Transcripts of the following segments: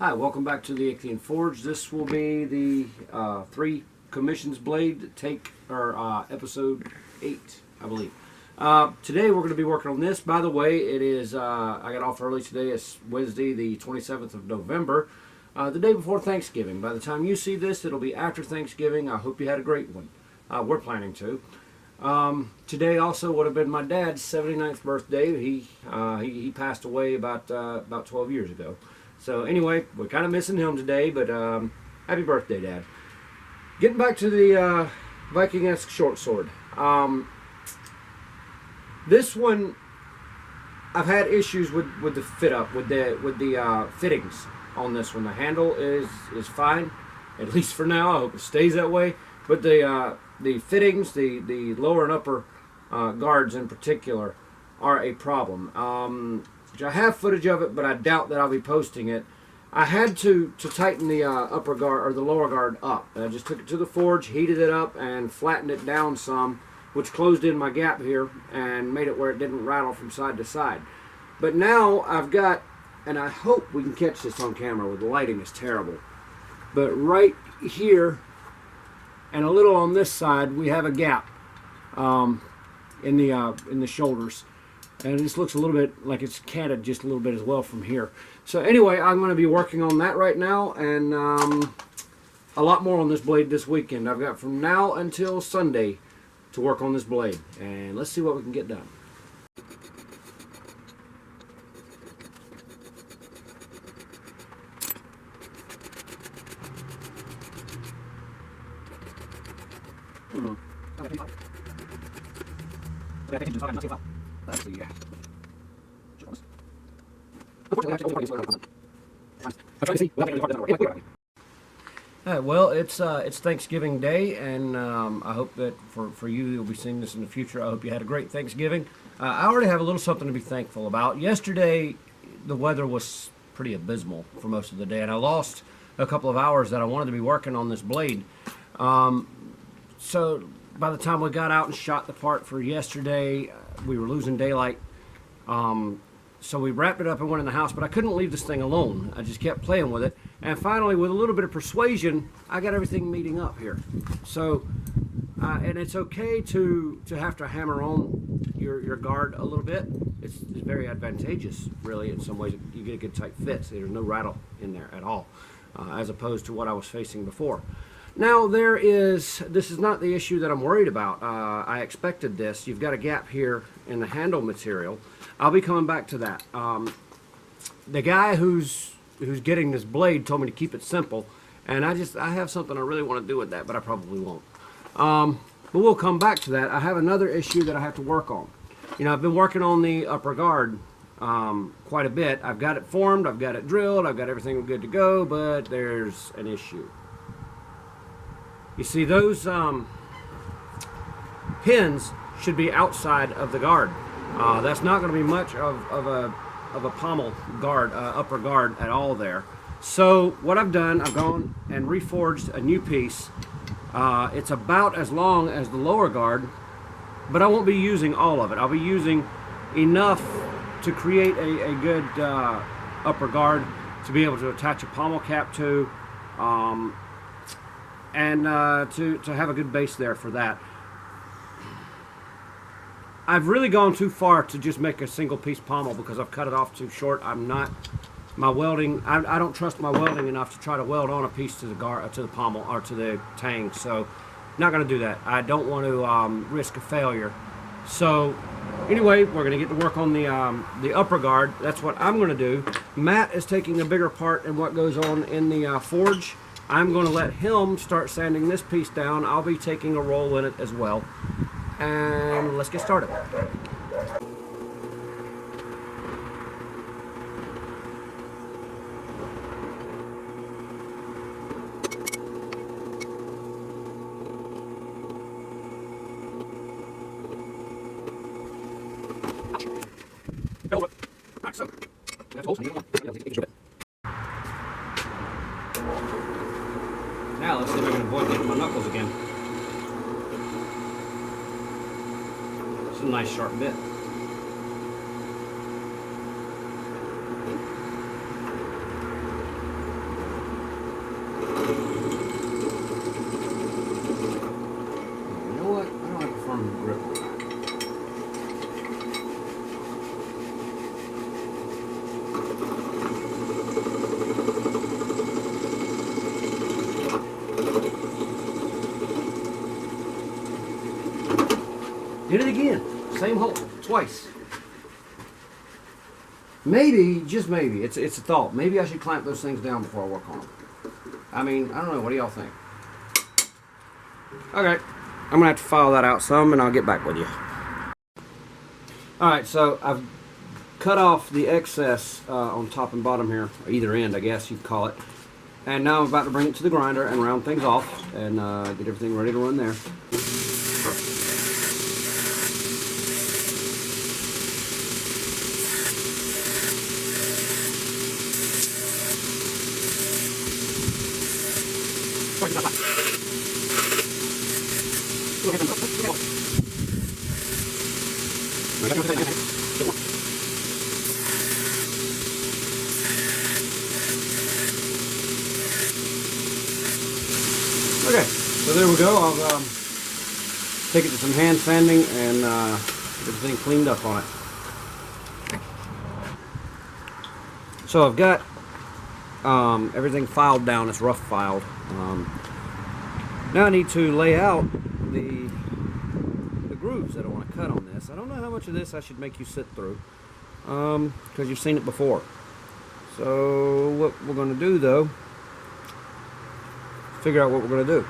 Hi, welcome back to the Ichthian Forge. This will be the 3 commissions blade take or episode 8, I believe. Today we're going to be working on this. By the way, it is I got off early today. It's Wednesday, the 27th of November, the day before Thanksgiving. By the time you see this, it'll be after Thanksgiving. I hope you had a great one. We're planning to. Today also would have been my dad's 79th birthday. He passed away about 12 years ago. So anyway, we're kind of missing him today, but happy birthday, Dad. Getting back to the Vikingesk short sword. This one, I've had issues with the fit up, with the fittings on this one. The handle is fine, at least for now. I hope it stays that way. But the fittings, the lower and upper guards in particular, are a problem. Which I have footage of it, but I doubt that I'll be posting it. I had to tighten the upper guard or the lower guard up. I just took it to the forge, heated it up, and flattened it down some, which closed in my gap here and made it where it didn't rattle from side to side. But now I've got, and I hope we can catch this on camera with the lighting is terrible, but right here and a little on this side we have a gap in the shoulders. And this looks a little bit like it's canted just a little bit as well from here. So anyway, I'm going to be working on that right now, and a lot more on this blade this weekend. I've got from now until Sunday to work on this blade, and let's see what we can get done. Well, it's Thanksgiving Day, and I hope that for you, you'll be seeing this in the future. I hope you had a great Thanksgiving. I already have a little something to be thankful about. Yesterday, the weather was pretty abysmal for most of the day, and I lost a couple of hours that I wanted to be working on this blade. So by the time we got out and shot the part for yesterday, we were losing daylight. So we wrapped it up and went in the house, but I couldn't leave this thing alone. I just kept playing with it. And finally, with a little bit of persuasion, I got everything meeting up here. So, and it's okay to have to hammer on your guard a little bit. It's very advantageous, really, in some ways. You get a good tight fit, so there's no rattle in there at all, as opposed to what I was facing before. Now, this is not the issue that I'm worried about. I expected this. You've got a gap here in the handle material. I'll be coming back to that. The guy who's getting this blade told me to keep it simple, and I have something I really want to do with that, but I probably won't. But we'll come back to that. I have another issue that I have to work on. You know, I've been working on the upper guard quite a bit. I've got it formed, I've got it drilled, I've got everything good to go, but there's an issue. You see, those pins should be outside of the guard. That's not going to be much of a pommel guard, upper guard at all there. So what I've done, I've gone and reforged a new piece. It's about as long as the lower guard, but I won't be using all of it. I'll be using enough to create a good upper guard to be able to attach a pommel cap to. And to have a good base there for that. I've really gone too far to just make a single piece pommel because I've cut it off too short. I don't trust my welding enough to try to weld on a piece to the guard, to the pommel, or to the tang. So, not going to do that. I don't want to risk a failure. So, anyway, we're going to get to work on the upper guard. That's what I'm going to do. Matt is taking a bigger part in what goes on in the forge. I'm going to let him start sanding this piece down. I'll be taking a roll in it as well. And let's get started. Now let's see if I can avoid getting my knuckles again. It's a nice sharp bit. Same hole, twice. Maybe, just maybe, it's a thought. Maybe I should clamp those things down before I work on them. I mean, I don't know. What do y'all think? Okay, I'm going to have to file that out some, and I'll get back with you. Alright, so I've cut off the excess on top and bottom here, or either end, I guess you'd call it. And now I'm about to bring it to the grinder and round things off and get everything ready to run there. Okay, so there we go. I'll take it to some hand sanding and get everything cleaned up on it. So I've got everything filed down. It's rough filed. Now I need to lay out the grooves that I want to cut on this. I don't know how much of this I should make you sit through because you've seen it before. So what we're going to do though, figure out what we're going to do.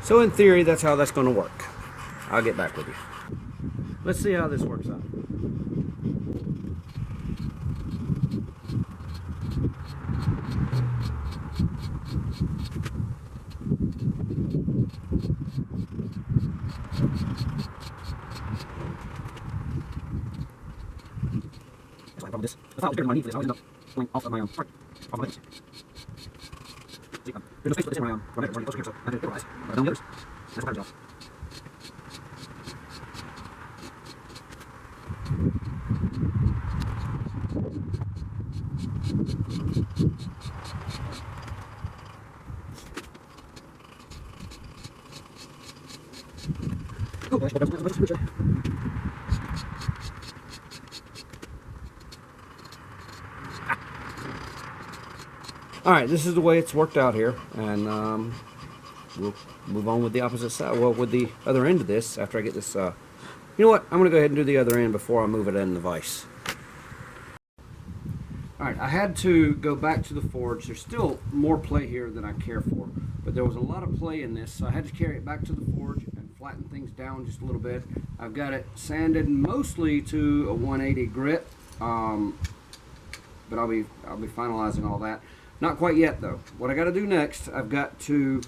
So in theory, that's how that's going to work. I'll get back with you. Let's see how this works out. This. The file is bigger than my knee for this. I'll end up going off of my off my legs. See, there's no space for this in my legs. It's closer here, so I have to improvise. But on the others, that's what matters. Oh, gosh, Alright, this is the way it's worked out here, and we'll move on with the opposite side, well, with the other end of this after I get this, you know what, I'm going to go ahead and do the other end before I move it in the vise. Alright, I had to go back to the forge. There's still more play here than I care for, but there was a lot of play in this, so I had to carry it back to the forge and flatten things down just a little bit. I've got it sanded mostly to a 180 grit, but I'll be finalizing all that. Not quite yet though. What I got to do next, I've got to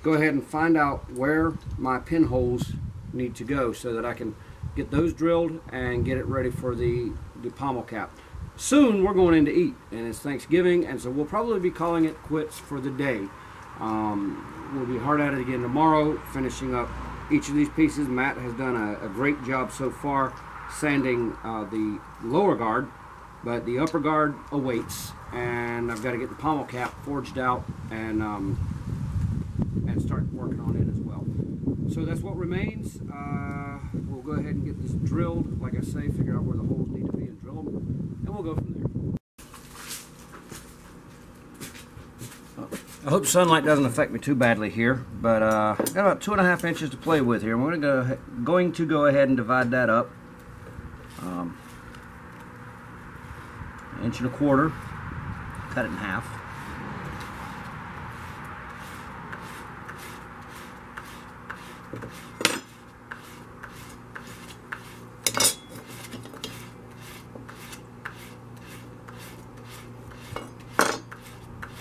go ahead and find out where my pinholes need to go so that I can get those drilled and get it ready for the pommel cap. Soon we're going in to eat, and it's Thanksgiving, and so we'll probably be calling it quits for the day. We'll be hard at it again tomorrow, finishing up each of these pieces. Matt has done a great job so far sanding the lower guard, but the upper guard awaits, and I've got to get the pommel cap forged out and start working on it as well. So that's what remains. We'll go ahead and get this drilled, like I say, figure out where the holes need to be and drill them, and we'll go from there. I hope sunlight doesn't affect me too badly here, but I've got about 2.5 inches to play with here. We're going to go ahead and divide that up. 1.25 inches, cut it in half.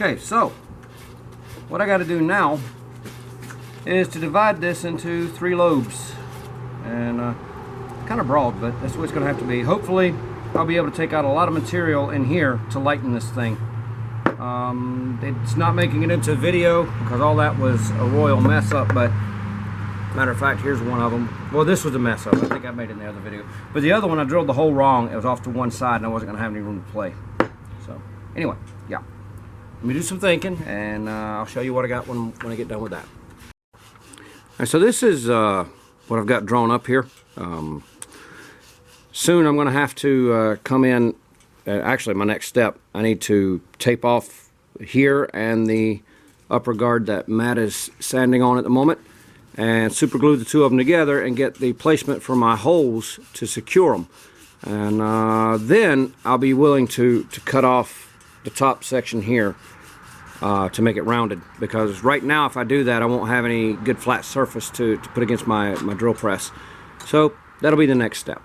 Okay, so what I got to do now is to divide this into 3 lobes, and kind of broad, but that's what it's going to have to be. Hopefully I'll be able to take out a lot of material in here to lighten this thing. It's not making it into video because all that was a royal mess up, but matter of fact, here's one of them. Well, this was a mess up. I think I made it in the other video. But the other one, I drilled the hole wrong. It was off to one side and I wasn't going to have any room to play. So, anyway, yeah. let me do some thinking, and I'll show you what I got when I get done with that. All right, so this is what I've got drawn up here. Soon I'm going to have to come in, actually my next step, I need to tape off here and the upper guard that Matt is sanding on at the moment, and super glue the two of them together and get the placement for my holes to secure them. And then I'll be willing to cut off the top section here to make it rounded, because right now if I do that I won't have any good flat surface to put against my drill press. So that'll be the next step.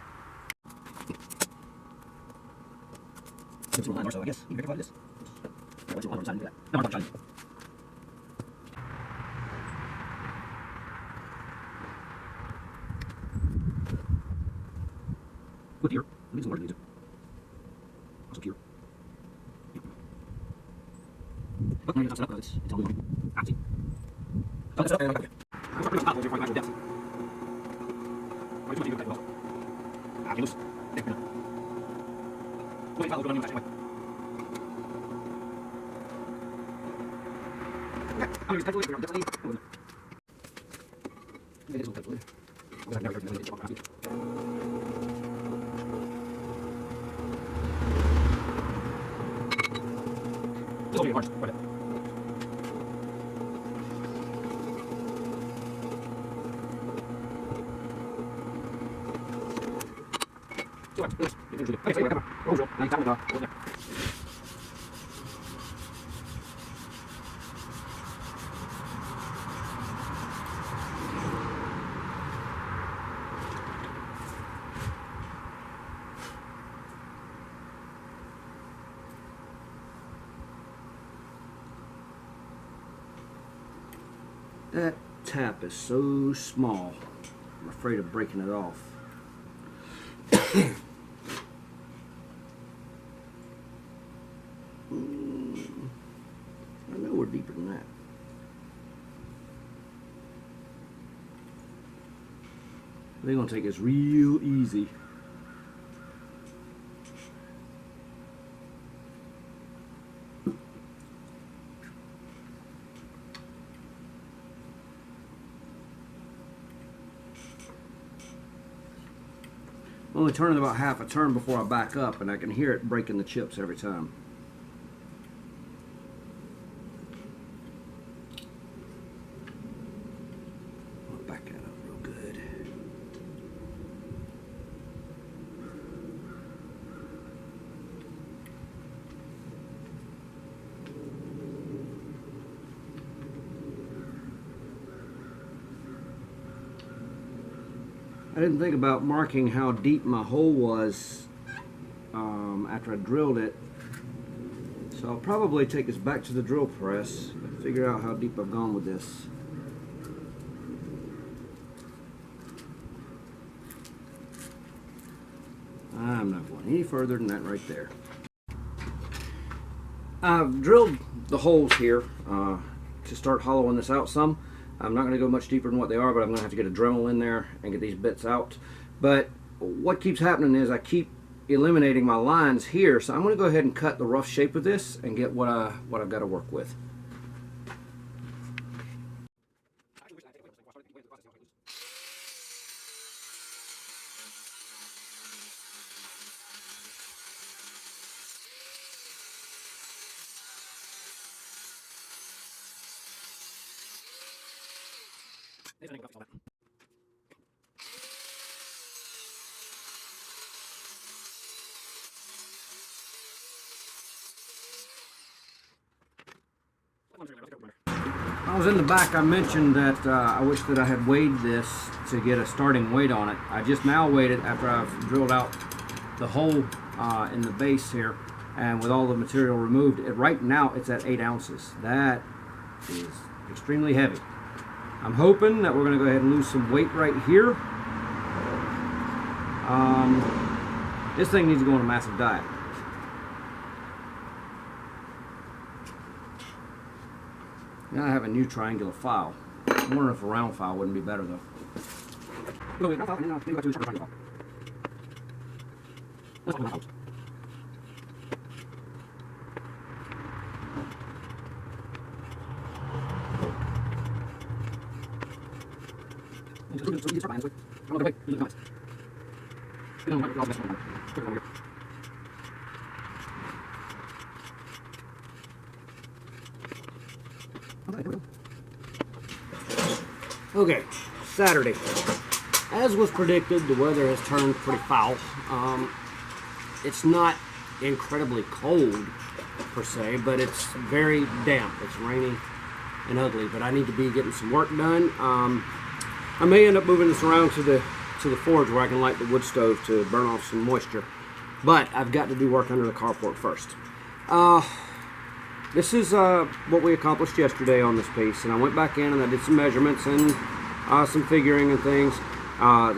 So I guess you can rectify this. Let's see what I'm do that. No, I'm not trying. Good here. Leave some more to also here. But when you set up, it's all moving. See. So that's up there. Okay. I'm going to stop here for my depth. Why do you do that? Ah, loose. There we go. Wait, I'll go on the way. Okay, I'm going to use definitely. It is definitely. I'm going to never get it. This will be hard. Right. That tap is so small, I'm afraid of breaking it off. I know we're deeper than that. They're going to take this real easy. I'm only turning about half a turn before I back up, and I can hear it breaking the chips every time. I'll back that up real good. I didn't think about marking how deep my hole was after I drilled it, so I'll probably take this back to the drill press and figure out how deep I've gone with this. I'm not going any further than that right there. I've drilled the holes here to start hollowing this out some. I'm not going to go much deeper than what they are, but I'm going to have to get a Dremel in there and get these bits out. But what keeps happening is I keep eliminating my lines here, so I'm going to go ahead and cut the rough shape of this and get what I've got to work with. I was in the back, I mentioned that I wish that I had weighed this to get a starting weight on it. I just now weighed it after I've drilled out the hole in the base here, and with all the material removed, right now it's at 8 ounces. That is extremely heavy. I'm hoping that we're going to go ahead and lose some weight right here. This thing needs to go on a massive diet. Now I have a new triangular file. I'm wondering if a round file wouldn't be better though. Okay, Saturday. As was predicted, the weather has turned pretty foul. It's not incredibly cold per se, but it's very damp. It's rainy and ugly, but I need to be getting some work done. I may end up moving this around to the forge where I can light the wood stove to burn off some moisture, but I've got to do work under the carport first. This is what we accomplished yesterday on this piece, and I went back in and I did some measurements and some figuring and things,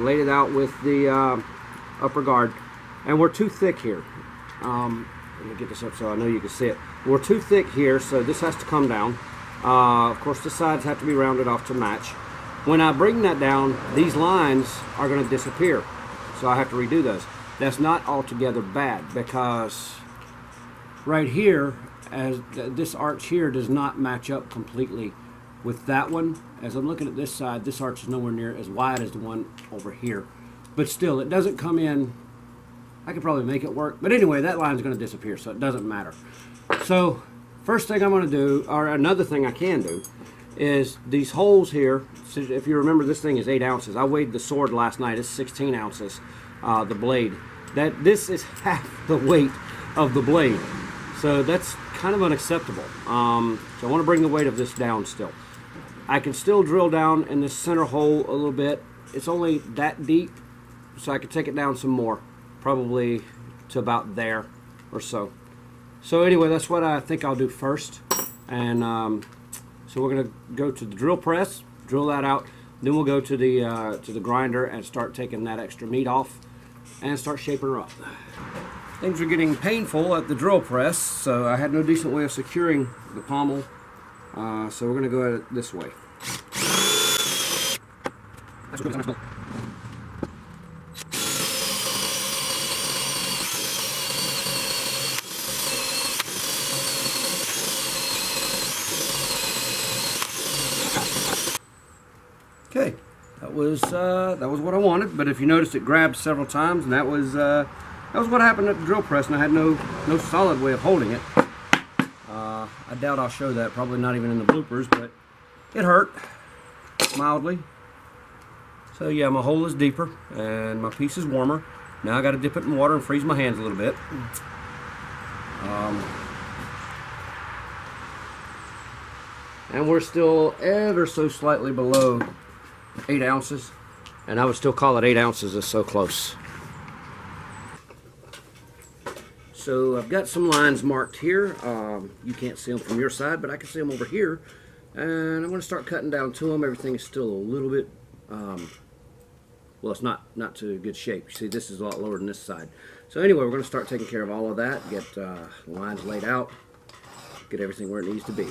laid it out with the upper guard, and we're too thick here. Let me get this up so I know you can see it. We're too thick here, so this has to come down. Of course, the sides have to be rounded off to match. When I bring that down, these lines are going to disappear, so I have to redo those. That's not altogether bad, because right here, as this arch here does not match up completely with that one. As I'm looking at this side, this arch is nowhere near as wide as the one over here, but still it doesn't come in. I could probably make it work, but anyway, that line is going to disappear, so it doesn't matter. So first thing I'm going to do, or another thing I can do, is these holes here. So if you remember, this thing is 8 ounces. I weighed the sword last night. It's 16 ounces, the blade. This is half the weight of the blade, so that's kind of unacceptable. So I want to bring the weight of this down still. I can still drill down in this center hole a little bit. It's only that deep, so I could take it down some more, probably to about there or so. So anyway, that's what I think I'll do first. And so we're going to go to the drill press, drill that out. Then we'll go to the grinder and start taking that extra meat off and start shaping her up. Things are getting painful at the drill press, so I had no decent way of securing the pommel. So we're going to go at it this way. Okay, that was what I wanted. But if you noticed, it grabbed several times, and that was what happened at the drill press. And I had no solid way of holding it. I doubt I'll show that. Probably not even in the bloopers, but it hurt mildly. So yeah, my hole is deeper and my piece is warmer. Now I got to dip it in water and freeze my hands a little bit. And we're still ever so slightly below 8 ounces, and I would still call it 8 ounces. It's so close. So I've got some lines marked here. You can't see them from your side, but I can see them over here. And I'm going to start cutting down to them. Everything is still a little bit, well, it's not to good shape. You see, this is a lot lower than this side. So anyway, we're going to start taking care of all of that, get lines laid out, get everything where it needs to be.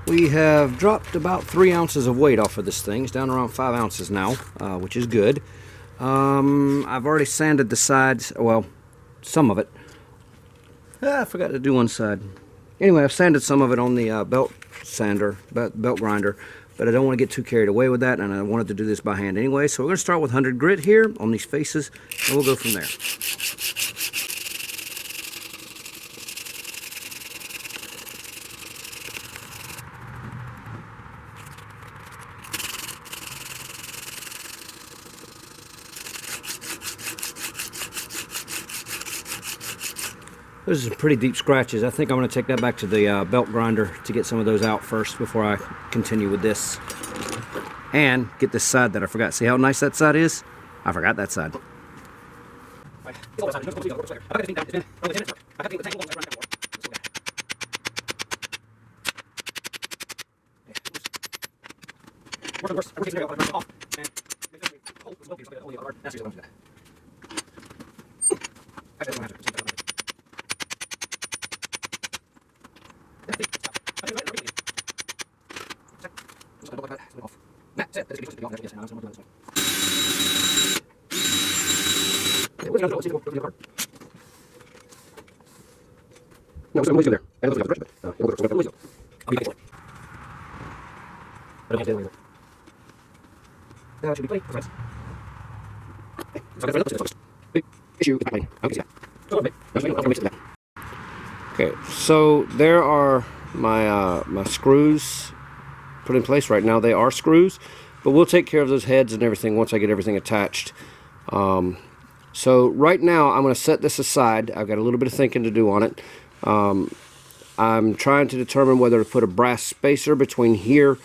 We have dropped about 3 ounces of weight off of this thing. It's down around 5 ounces now, which is good. I've already sanded the sides, well, some of it. I forgot to do one side. Anyway, I've sanded some of it on the belt grinder, but I don't want to get too carried away with that, and I wanted to do this by hand anyway. So we're going to start with 100 grit here on these faces, and we'll go from there. Those are some pretty deep scratches. I think I'm going to take that back to the belt grinder to get some of those out first before I continue with this. And get this side that I forgot. See how nice that side is? I forgot that side. Okay, so there are my my screws put in place right now. They are screws, but we'll take care of those heads and everything once I get everything attached. So right now I'm going to set this aside. I've got a little bit of thinking to do on it. I'm trying to determine whether to put a brass spacer between here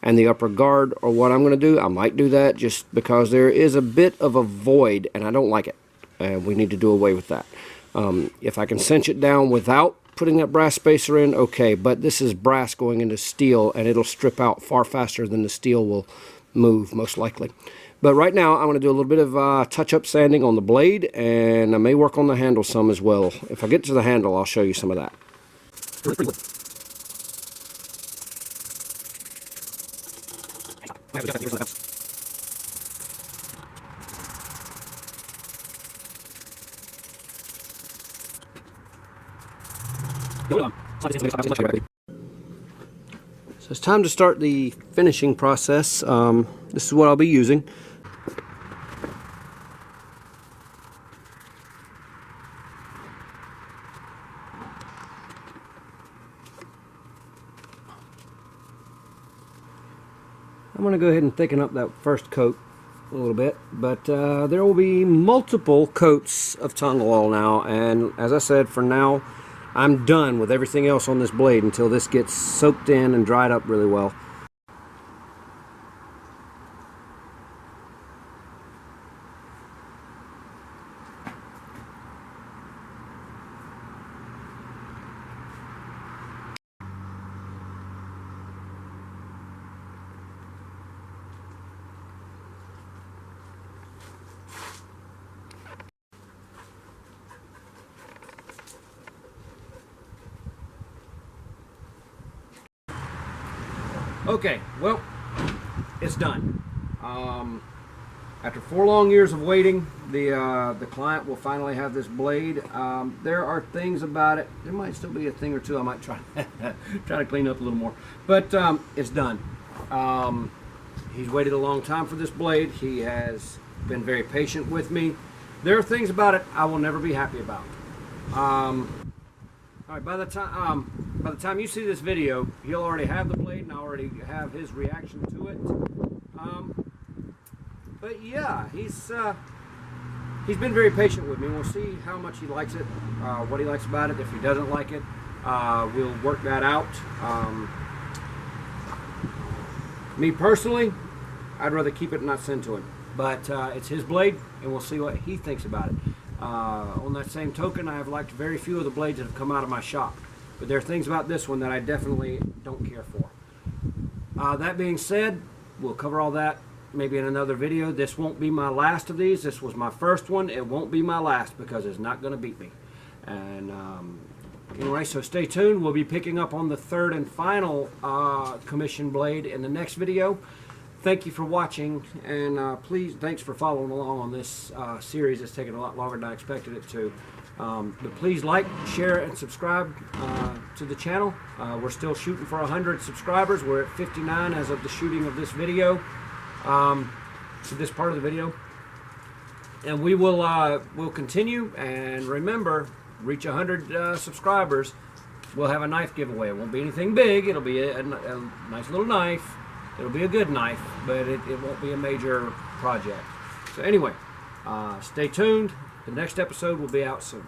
and the upper guard, or what I'm going to do. I might do that just because there is a bit of a void and I don't like it, and we need to do away with that. If I can cinch it down without putting that brass spacer in, okay, but this is brass going into steel and it'll strip out far faster than the steel will move, most likely. But right now I'm going to do a little bit of touch-up sanding on the blade, and I may work on the handle some as well. If I get to the handle, I'll show you some of that. So it's time to start the finishing process. This is what I'll be using. I'm going to go ahead and thicken up that first coat a little bit, but there will be multiple coats of tung oil now, and as I said, for now I'm done with everything else on this blade until this gets soaked in and dried up really well. Okay, well, it's done. After 4 long years of waiting, the client will finally have this blade. There are things about it. There might still be a thing or two I might try to clean up a little more, but it's done. He's waited a long time for this blade. He has been very patient with me. There are things about it I will never be happy about. All right, by the time you see this video, he'll already have the blade and I already have his reaction to it. But yeah, he's been very patient with me. We'll see how much he likes it, what he likes about it. If he doesn't like it, we'll work that out. Me personally, I'd rather keep it and not send to him. But it's his blade, and we'll see what he thinks about it. On that same token, I have liked very few of the blades that have come out of my shop, but there are things about this one that I definitely don't care for. That being said, we'll cover all that maybe in another video. This won't be my last of these. This was my first one. It won't be my last because it's not going to beat me. And anyway, so stay tuned. We'll be picking up on the third and final commission blade in the next video. Thank you for watching, and please, thanks for following along on this series. It's taken a lot longer than I expected it to. But please like, share, and subscribe to the channel. We're still shooting for 100 subscribers. We're at 59 as of the shooting of this video, to this part of the video. And we will we'll continue, and remember, reach 100 subscribers, we'll have a knife giveaway. It won't be anything big. It'll be a nice little knife. It'll be a good knife, but it won't be a major project. So anyway, stay tuned. The next episode will be out soon.